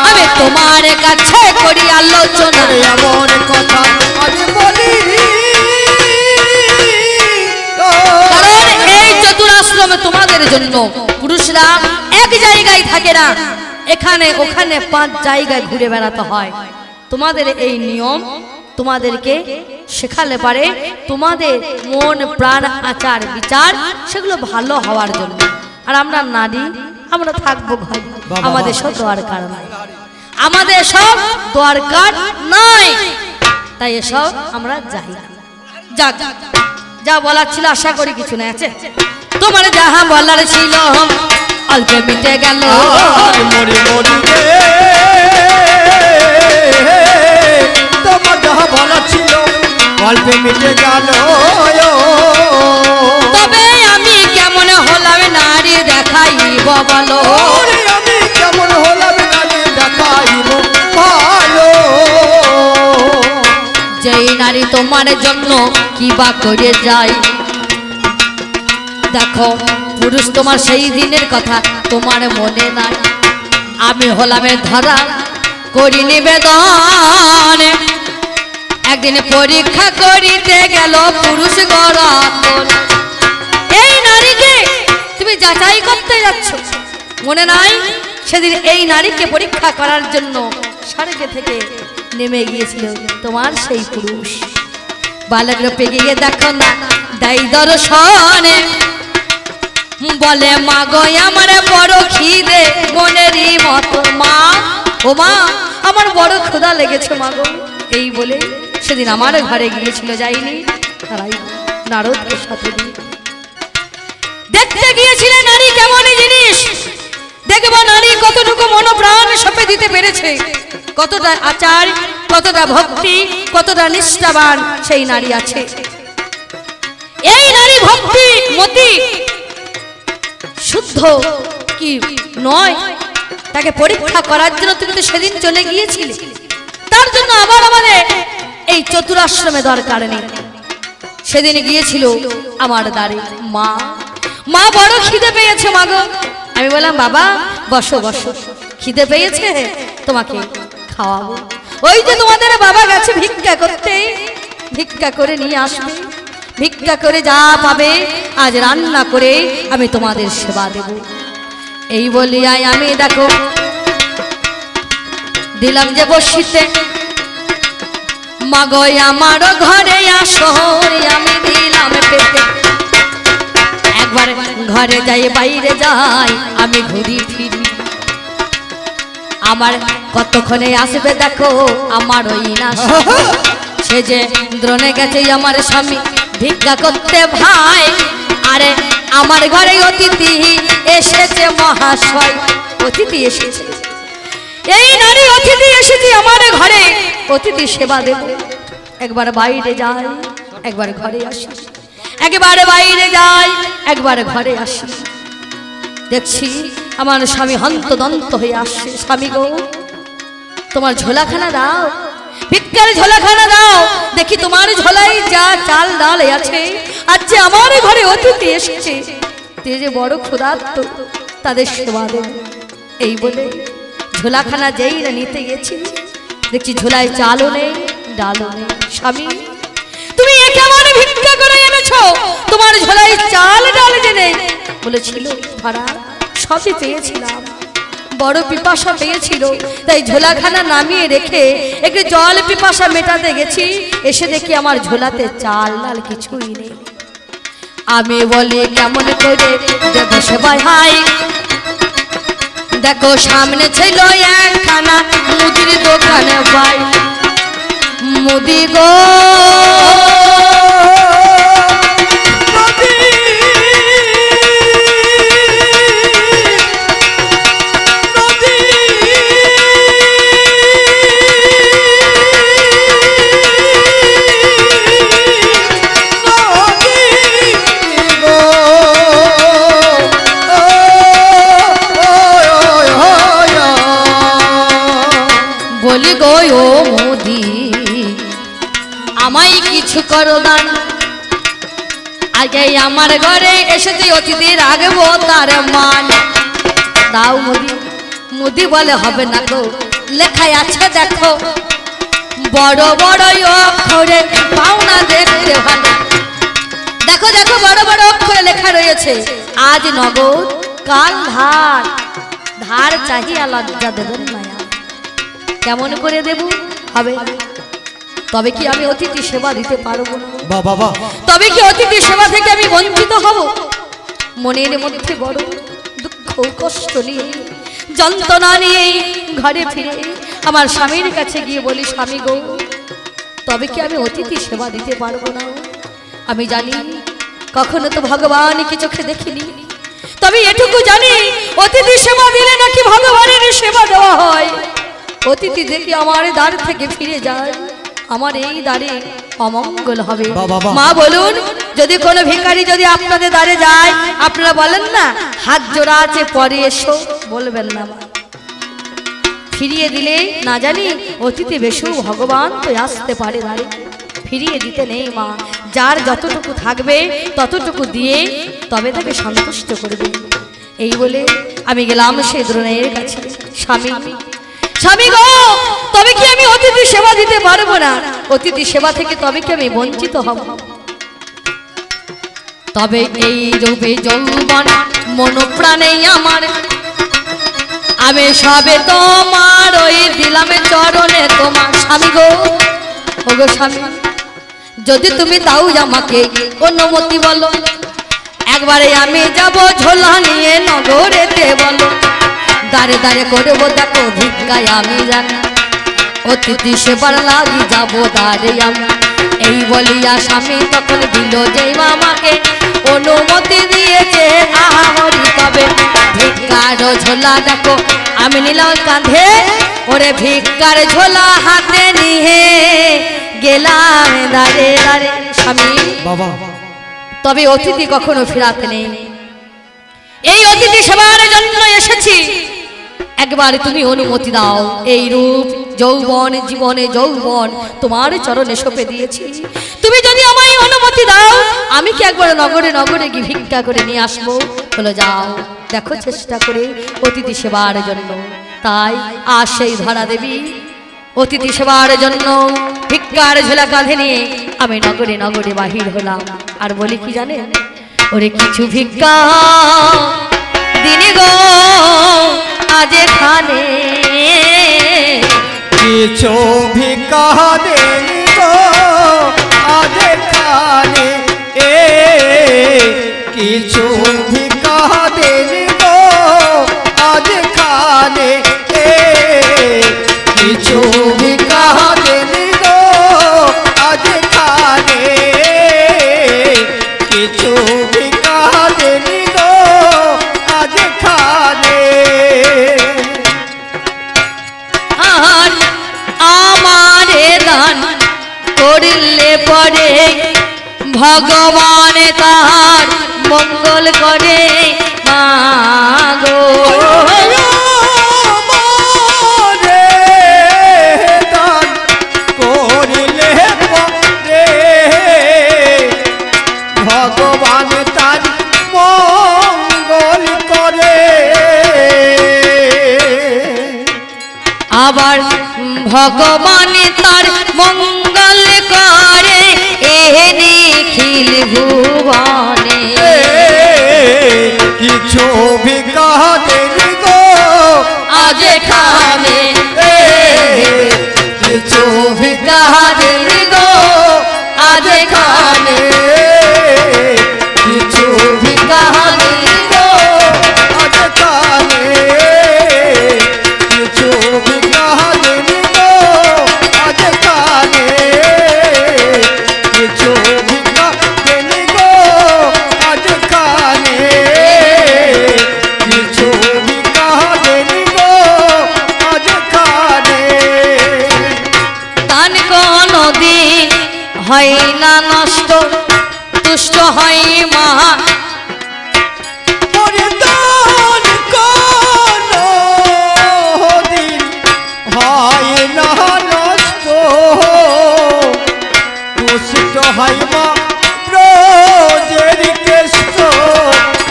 আমি তোমার কাছে করি আলোচনা এমন কথা আজ বলি কারণ এই চতুরাশ্রমে তোমাদের জন্য পুরুষরা এক জায়গায় থাকে না এখানে ওখানে 5 জায়গায় ঘুরে বেড়াতে হয় তোমাদের এই নিয়ম তোমাদেরকে শেখালে পারে তোমাদের মন প্রাণ আচার বিচার সেগুলো ভালো হওয়ার জন্য আর আমরা নারী আমরা থাকবো ঘরে আমাদের সব দরকার নাই আমাদের সব দরকার নাই তাই এসব আমরা যাই যাক যা বলার ছিল আশা করি কিছু না আছে তোমার যাহা বলার ছিল অল্পে মিটে গেল মরি মরি তোমার যাহা বলা ছিল অল্পে মিটে গেল তবে আমি কেমন হলাম নারী দেখাইব বলো আমি কেমন হলাম নারী দেখাইব ভালো যেই নারী তোমার জন্য কি বা করে যায় দেখো পুরুষ তোমার সেই দিনের কথা তোমার মনে নাই আমি হলাম ধরা করি নিবেদন একদিন পরীক্ষা করিতে গেল পুরুষ গরাতন এই নারীকে তুমি যাচাই করতে যাচ্ছ মনে নাই সেদিন এই নারীকে পরীক্ষা করার জন্য স্বর্গে থেকে নেমে গিয়েছিল তোমার সেই পুরুষ। বালক রূপে গিয়ে দেখো না দাই দর্শনে, বলে মা গো আমার বড় খিদে মনেরই মতো, মা ও মা আমার বড় ক্ষুধা লেগেছে মা গো। এই বলে সেদিন আমার ঘরে গিয়েছিল, যাইনি তারাই নারদকে সাথে নিয়ে দেখতে গিয়েছিলেন নারী কেমন জিনিস, দেখবো নারী কতটুকু মনোপ্রাণ সঁপে দিতে পেরেছে, কতটা আচার, কতটা ভক্তি, কতটা নিষ্ঠাবান সেই নারী আছে। এই নারী ভক্তি মতি শুদ্ধ কি নয় তাকে পরীক্ষা করার জন্য তুমি তো সেদিন চলে গিয়েছিলে, তার জন্য আবার আমাদের এই চতুরাশ্রমে দরকার নেই। সেদিন গিয়েছিল আমার দ্বারে মা, মা বড় খিদে পেয়েছে মা গো। আমি বললাম বাবা বসো বসো, খিদে পেয়েছে তোমাকে খাওয়াবো। ওই যে তোমাদের বাবা গেছে ভিক্ষা করতে, ভিক্ষা করে নিয়ে আসবে, ভিক্ষা করে যা পাবে আজ রান্না করে আমি তোমাদের সেবা দেব। এই বলিয়াই আমি দেখো দিলাম যে বসিতে, মা গো আমার ঘরে আসো, আমি দিলাম পেতে। একবার ঘরে যাই বাইরে যাই আমি ঘুরি ফিরি, আমার কতক্ষণে আসবে দেখো আমার ওই না, সে যে দ্রোণে গেছে আমার স্বামী ভিক্ষা করতে ভাই। আরে আমার ঘরে অতিথি এসেছে মহাশয়, অতিথি এসেছে, এই নারী অতিথি এসেছে আমার ঘরে, অতিথি সেবা দেব। একবার বাইরে যাই একবার ঘরে আসি, একবার বাইরে যাই একবার ঘরে আসি, দেখছি আমার স্বামী হন্তদন্ত হয়ে আসছে। স্বামী গো তোমার ঝোলাখানা দাও, ভিক্ষার ঝোলাখানা দাও, দেখি তোমার ঝোলাই যা চাল ডাল আছে, আজ যে আমার ঘরে অতিথি এসেছে, তে যে বড় ক্ষুধার্ত, তাদের সেবা দেব। এই বলে ঝোলাখানা যেই না নিতে গেছি, দেখছি ঝোলায় চালও নেই ডালও নেই। স্বামী তুমি এ কেমন ভিক্ষা করে এনেছো, তোমার ঝোলায় চাল ডাল যে নেই? বলেছিল ভাড়া সবই পেয়েছিলাম, বড় পিপাসা পেয়েছিল, তাই ঝোলাখানা নামিয়ে রেখে একটু জল পিপাসা মেটাতে গেছি, এসে দেখি আমার ঝোলাতে চাল ডাল কিছুই নেই। আমি বলি কেমন করে দেব সেবাই হাই, দেখো সামনে ছিল একখানা মুদির দোকানে ভাই, মুদি গো বলি গো ও মুদি আমায় কিছু করো দান, আগে আমার ঘরে এসেছে অতিথি রাখবো তার মান, দাও মুদি। মুদি বলে হবে না গো, লেখায় আছে দেখো বড় বড় অক্ষরে পাওনা দেখতে ভালো, দেখো দেখো বড় বড় অক্ষরে লেখা রয়েছে আজ নগদ কাল ধার, ধার চাহিয়া লজ্জা দেবেন মায়া। কেমন করে দেব হবে, তবে কি আমি অতিথি সেবা দিতে পারবো না? বাবা তবে কি অতিথি সেবা থেকে আমি বঞ্চিত হব? মনের মধ্যে বড় দুঃখ কষ্ট নিয়ে যন্ত্রণা নিয়ে ঘরে ফিরে আমার স্বামীর কাছে গিয়ে বলি স্বামী গো তবে কি আমি অতিথি সেবা দিতে পারবো না? আমি জানি কখনো তো ভগবানকে চোখে দেখিনি, তবে এটুকু জানি অতিথি সেবা দিলে নাকি ভগবানের সেবা দেওয়া হয়। অতিথি দেখি আমার দ্বার থেকে ফিরে যায়, আমার এই দ্বারে অমঙ্গল হবে। মা বলুন যদি কোনো ভিখারি যদি আপনাদের দ্বারে যায় আপনারা বলেন না হাত জোড়া আছে পরে এসো, বলবেন না মা। ফিরিয়ে দিলে না জানি অতিথি বেশু ভগবান তো আসতে পারে দ্বারে, ফিরিয়ে দিতে নেই মা। যার যতটুকু থাকবে ততটুকু দিয়ে তবে তাকে সন্তুষ্ট করবে। এই বলে আমি গেলাম সে দ্রোণের কাছে, স্বামী স্বামী গো তবে কি আমি অতিথি সেবা দিতে পারবো না? অতিথি সেবা থেকে তবে কি আমি বঞ্চিত হব? তবে এই রূপে যৌবন মন প্রাণে আমার আমি সবে তোমার ওই দিলাম চরণে তোমার স্বামী গো, ওগো স্বামী, যদি তুমি দাও আমাকে অনুমতি বলো, একবারে আমি যাব ঝোলা নিয়ে নগরেতে বলো, দাঁড়ে দাঁড়ে করবো দেখো ভিক্ষায় আমি জানি, অতিথি সেবার লাগি যাবো দাঁড়ে আমি। এই বলিয়া স্বামী তখন দিল যে মামাকে অনুমতি দিয়েছে আহামরি, তবে ভিক্ষার ঝোলা দেখো আমি নিলাম কাঁধে, ওরে ভিক্ষার ঝোলা হাতে নিয়ে গেলাম দাঁড়ে দাঁড়ে স্বামী বাবা। তবে অতিথি কখনো ফেরাতে নেই, এই অতিথি সেবার জন্য এসেছি, একবার তুমি অনুমতি দাও। এই রূপ যৌবন জীবনে যৌবন তোমার চরণে সঁপে দিয়েছি, তুমি যদি আমায় অনুমতি দাও আমি কি একবার নগরে নগরে গিয়ে ভিক্ষা করে নিয়ে আসবো। বলো যাও, দেখো চেষ্টা করে অতিথি সেবার জন্য। তাই আজ সেই ধরা দেবী অতিথি সেবার জন্য ভিক্ষার ঝোলা কাঁধে নিয়ে আমি নগরে নগরে বাহির হলাম। আর বলি কি জানে, ওরে কিছু ভিক্ষা দিনে গো আজ এখানে, কিছু ভিক্ষা দিনি গো আজ এখানে, কিছু ভিক্ষা দিনি গো আজ এখানে, কিছু ভিক্ষা দিনি গো আজ এখানে, কিছু ভিক্ষা দিনি গো আজ এখানে। আর আমারে দান করলে পরে ভগবান তাহার মঙ্গল করে মাগো, ভগবান তার মঙ্গল করে, আবার ভগবান তার মঙ্গল করে এ নিখিল ভুবনে, কিছু ভিক্ষা দিনি গো আজ এখানে, কিছু ভিক্ষা ভিক্ষা দিনি গো আজ এখানে, কিছু ভিক্ষা দিনি গো আজ এখানে, কিছু ভিক্ষা দিনি গো আজ এখানে, কিছু ভিক্ষা দিনি গো আজ এখানে, কিছু ভিক্ষা দিনি গো আজ এখানে। দান কোনো দিন হয় না নষ্ট, তুষ্ট হয় মা, পরিদান কোনো দিন হয় না নষ্ট, তুষ্ট হয় মা ব্রজের কেষ্ট,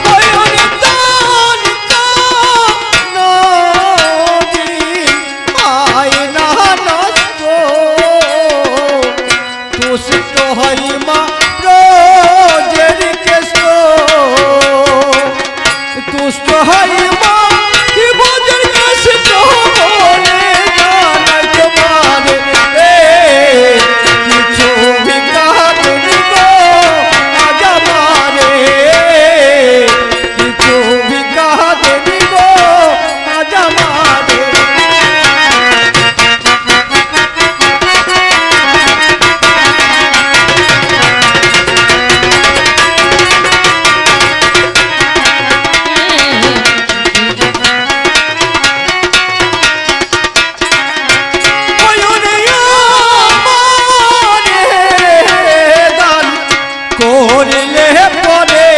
পরিদান কোনো দিন হয় না নষ্ট, তুষ্ট হয় মা ব্রজের কেষ্ট, তুষ্ট হয় মা কি ব্রজের কেষ্ট বলে জানাই তোমারে, কিছু ভিক্ষা দিনি গো আজ আমারে, কিছু ভিক্ষা দিনি গো আজ আমারে। করলে পরে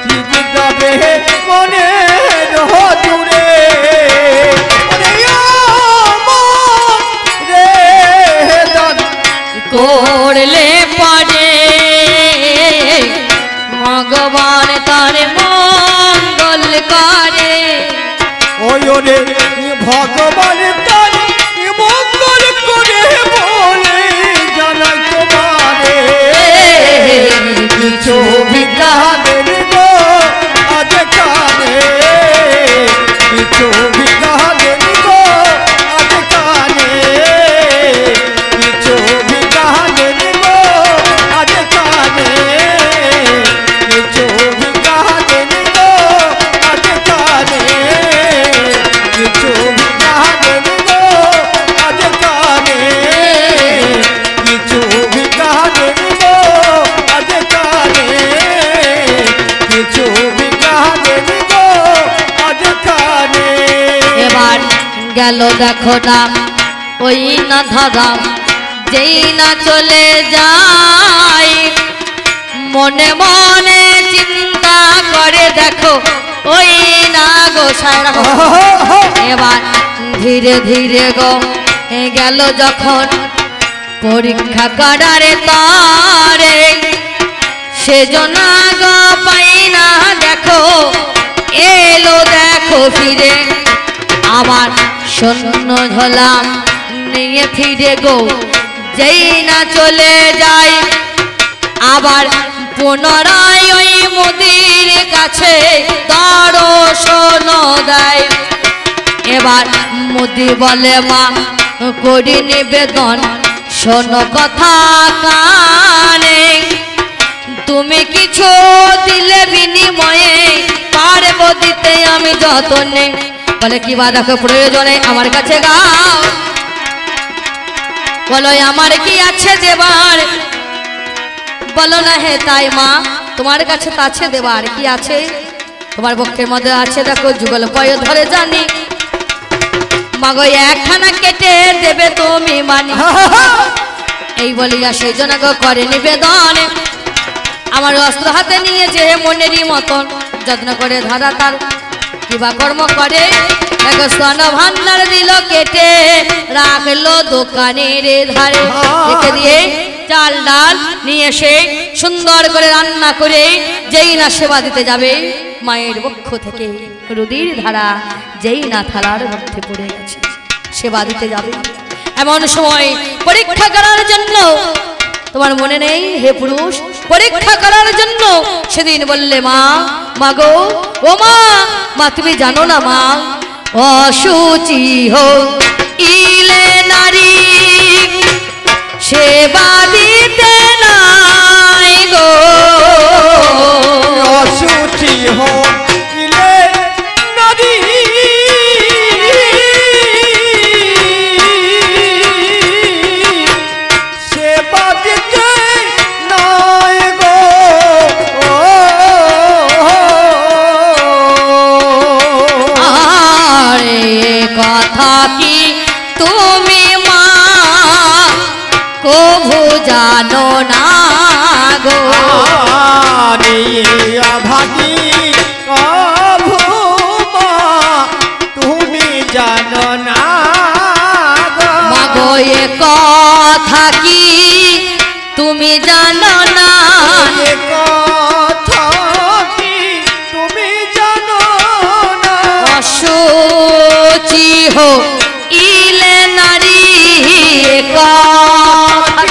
ঠিক যাবে মনে দূরে, রে দান করলে পরে ভগবান তার মঙ্গল করে, ওই রে ভগবান তার মঙ্গল করে বলে জানাই তোমারে, কিছু ভিক্ষা দিনি গো আজ এখানে, গেল দেখো না ওই না ধারা যেই না চলে যায় মনে মনে চিন্তা করে দেখো ওই না গোসাই রাখো এবার ধীরে ধীরে গো গেল যখন পরীক্ষা করারে তারে সেজন্য গো পাই না দেখো এলো দেখো ফিরে আবার শূন্য ঝোলাম নিয়ে ফিরে গো যেই না চলে যায় আবার পুনরায় ওই মোদির কাছে দর্শন দেয় এবার মোদি বলে মা করি নিবেদন শোনো কথা কানে তুমি কিছু দিলে বিনিময়ে পারবো দিতে আমি যতনে বলে কি বা দেখো প্রয়োজনে আমার কাছে গাও বলো আমার কি আছে দেবার বলো না হে তাই মা তোমার কাছে তো আছে দেবার কি আছে তোমার পক্ষের মধ্যে আছে দেখো যুগল পয় ধরে জানি মাগো একখানা কেটে দেবে তুমি মানি এই বলিয়া সেই জন্য গো করে নিবেদন আমার অস্ত্র হাতে নিয়ে যে মনেরই মতন যত্ন করে ধরা তার কিবা কর্ম করে দেখো স্বর্ণ ভান্ডার দিল কেটে রাখলো দোকানের ধারে রেখে দিয়ে চাল ডাল নিয়ে এসে সুন্দর করে রান্না করে যেই না সেবা দিতে যাবে মায়ের পক্ষ থেকে রুদির ধারা যেই না থালার মধ্যে পড়ে গেছে সেবা দিতে যাবে এমন সময় পরীক্ষা করার জন্য তোমার মনে নেই হে পুরুষ পরীক্ষা করার জন্য সেদিন বললে মা মাগো ও মা মা তুমি জানো না মা অসুচি হো ইলে নারী সেবা দিতে নাই গো অসুচি হো ইলে নারী সেবা দিতে নাই গো আরে কথা কি তুমি মা কভু জানো না গো ভাগি কভু মা তুমি জানো না মাগো এ কথা কি তুমি জানো না কথা কি তুমি জানো না অসুচি হো ইলে নারী এ কথা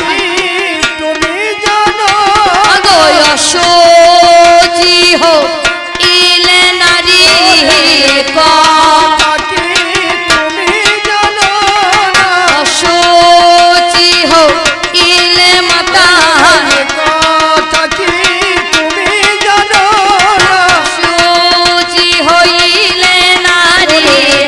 তুমি জানো মাগো অসুচি হো ইলে নারী এ কথা কি তুমি জানো না অসুচি হো ইলে মাতা কথা কি তুমি জানো না অসুচি হইলে নারী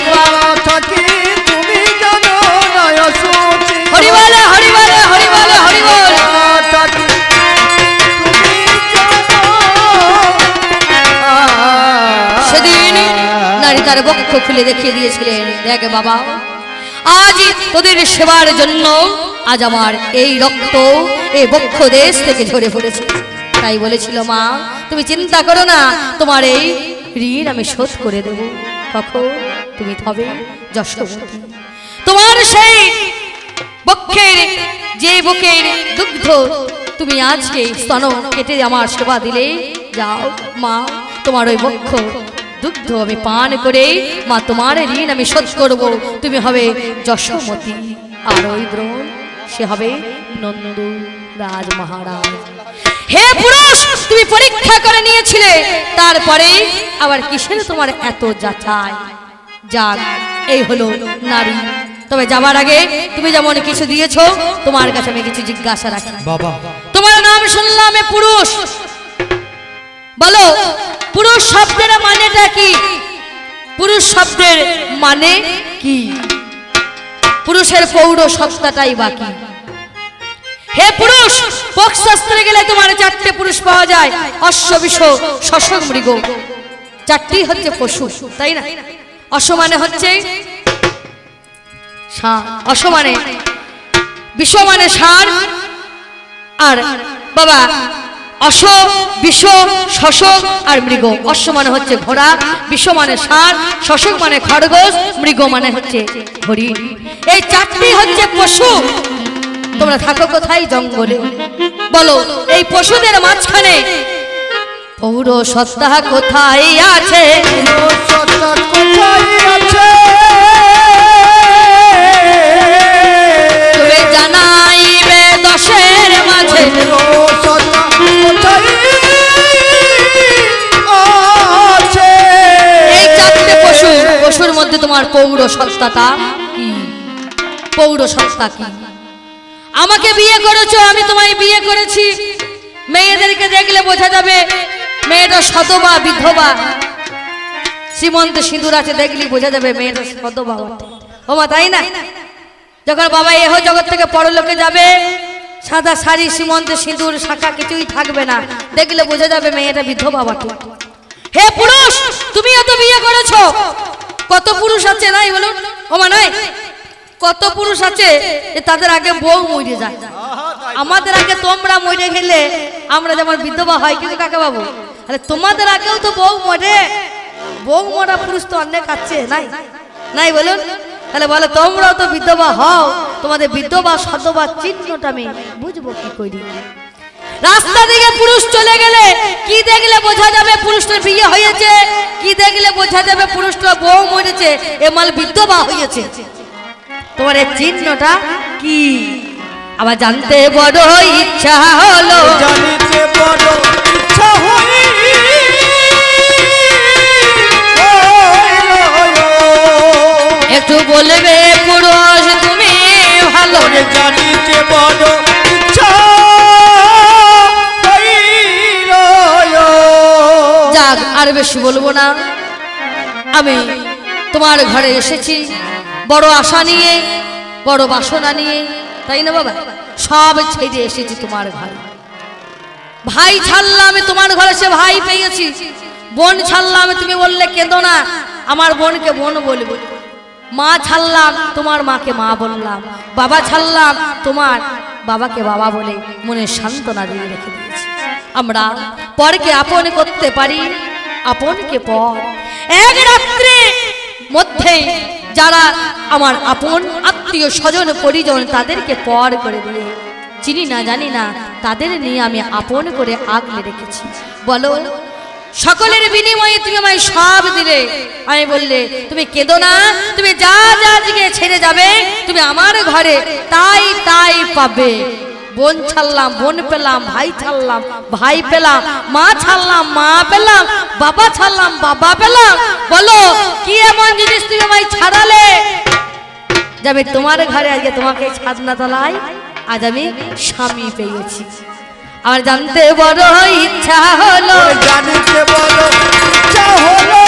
কথা কি তুমি জানো না অসুচি হরি বলে হরি বলে হরি বলে হরি বল কথা কি তুমি জানো সেদিন নারী তার বক্ষ খুলে দেখিয়ে দিয়েছিলেন দেখ বাবা আজ তোদের সেবার জন্য আজ আমার এই রক্ত এই বক্ষ দেশ থেকে ঝরে পড়েছে তাই বলেছিল মা তুমি চিন্তা করো না তোমার এই ঋণ আমি শোধ করে দেব কখন তুমি হবে যশোবতী তোমার সেই বক্ষের যে বুকের দুগ্ধ তুমি আজকে স্তন কেটে আমার সেবা দিলে যাও মা তোমার ওই বক্ষ দুগ্ধ আমি পান করে মা তোমার ঋণ আমি শোধ করব তুমি হবে যশোমতী আর ওই দ্রোণ সে হবে নন্দ রাজ মহারাজ হে পুরুষ তুমি পরীক্ষা করে নিয়েছিলে তারপরে আবার কিসের তোমার এত যাচাই যাক এই হলো নারী তবে যাবার আগে তুমি যেমন কিছু দিয়েছো তোমার কাছে আমি কিছু জিজ্ঞাসা রাখি বাবা তোমার নাম শুনলাম পুরুষ বলো পুরুষ শব্দের মানেটা কি পুরুষ শব্দের মানে কি পুরুষের পৌর সত্তাটাই বাকি হে পুরুষ পক্ষশাস্ত্রে গেলে তোমার চারটে পুরুষ পাওয়া যায় অশ্ব বিষ শশক মৃগ চারটি হচ্ছে পশু তাই না অশ্ব মানে হচ্ছে অশ্ব মানে বিশ্ব মানে ষাঁড়, আর বাবা অশ্ব বিশ্ব শশক আর মৃগ। অশ্ব মানে হচ্ছে ঘোড়া, বিশ্ব মানে ষাঁড়, শশক মানে খরগোশ, মৃগ মানে হচ্ছে হরিণ। এই চারটি হচ্ছে পশু। তোমরা থাকো কোথায়? জঙ্গলে। বলো এই পশুদের মাঝখানে পৌর সত্তা কোথায় আছে? তুমি জানাইবে দশের মাঝে এই চারটে পশু, পশুর মধ্যে তোমার পৌর সত্তাটা কি? পৌর সত্তা কি? আমাকে বিয়ে করেছো, আমি তোমায় বিয়ে করেছি। মেয়েদেরকে দেখলে বোঝা যাবে মেয়েটা সধবা বিধবা। সীমন্তে সিঁদুর আছে দেখলি বোঝা যাবে মেয়েটা সধবা। ওমা তাই না? যখন বাবা এহ জগৎ থেকে পরলোকে যাবে, সাদা শাড়ি সীমন্তে সিঁদুর শাখা কিছুই থাকবে না, দেখলে বোঝা যাবে মেয়েটা বিধবা বটে। হে পুরুষ, তুমি এত বিয়ে করেছো, কত পুরুষ আছে নাই বলুন? ওমা নয়, কত পুরুষ আছে তাদের আগে বউ মরে যায়। আমাদের আগে তোমরা মরে গেলে আমরা যেমন বিধবা হয়, কিন্তু কাকা বাবু আরে তোমাদের আগেও তো বউ মরে। বউ মরা পুরুষ তো অনেক আছে নাই নাই বলুন? তাহলে বলে তোমরাও তো বিধবা হও, তোমাদের বিধবা সধবা চিহ্নটা আমি বুঝবো কি করি? রাস্তা দিকে পুরুষ চলে গেলে কি দেখলে বোঝা যাবে পুরুষটার বিয়ে হয়েছে? কি দেখলে বোঝা যাবে পুরুষটা বউ মরেছে, এ মাল বিধবা হয়েছে? তোমার এই চিহ্নটা কি? আমার জানতে বড় ইচ্ছা হলো, জানিতে বড় ইচ্ছা একটু বলবে পুরুষ তুমি ভালো? জানিতে বড় ইচ্ছা যাক, আর বেশি বলবো না। আমি তোমার ঘরে এসেছি বড় আশা নিয়ে, বড় বাসনা নিয়ে, তাই না বাবা? সব ছেড়ে এসেছি তোমার ঘরে। ভাই ছাড়লাম, আমি তোমার ঘরে সে ভাই পেয়েছি। বোন ছাড়লাম, তুমি বললে কেঁদো না, আমার বোনকে বোন বলবো। মা ছাড়লাম, তোমার মাকে মা বললাম। বাবা ছাড়লাম, তোমার বাবাকে বাবা বলে মনে সান্ত্বনা দিয়ে রেখে দিয়েছি। আমরা পরকে আপন করতে পারি, আপনকে পর। এক রাত্রে মধ্যে যারা আমার আপন আত্মীয় স্বজন পরিজন তাদেরকে পর করে দিয়ে চিনি না জানি না তাদের নিয়ে আমি আপন করে আগলে রেখেছি। বলো সকলের বিনিময়ে তুমি আমায় সব দিলে। আমি বললে তুমি কেঁদো না, তুমি যা যা দিকে ছেড়ে যাবে তুমি আমার ঘরে তাই তাই পাবে। বোন ছাড়লাম, বোন পেলাম, ভাই ছাড়লাম, ভাই পেলাম, মা ছাড়লাম, মা পেলাম, বাবা ছাড়লাম, বাবা পেলাম। বলো কি এমন জিনিস তুমি আমায় ছাড়ালে যে আমি তোমার ঘরে আজকে তোমাকে ছাদনা তলায় আজ আমি স্বামী পেয়েছি? আমার জানতে বড় ইচ্ছা হলো, জানিতে বড় ইচ্ছা হলো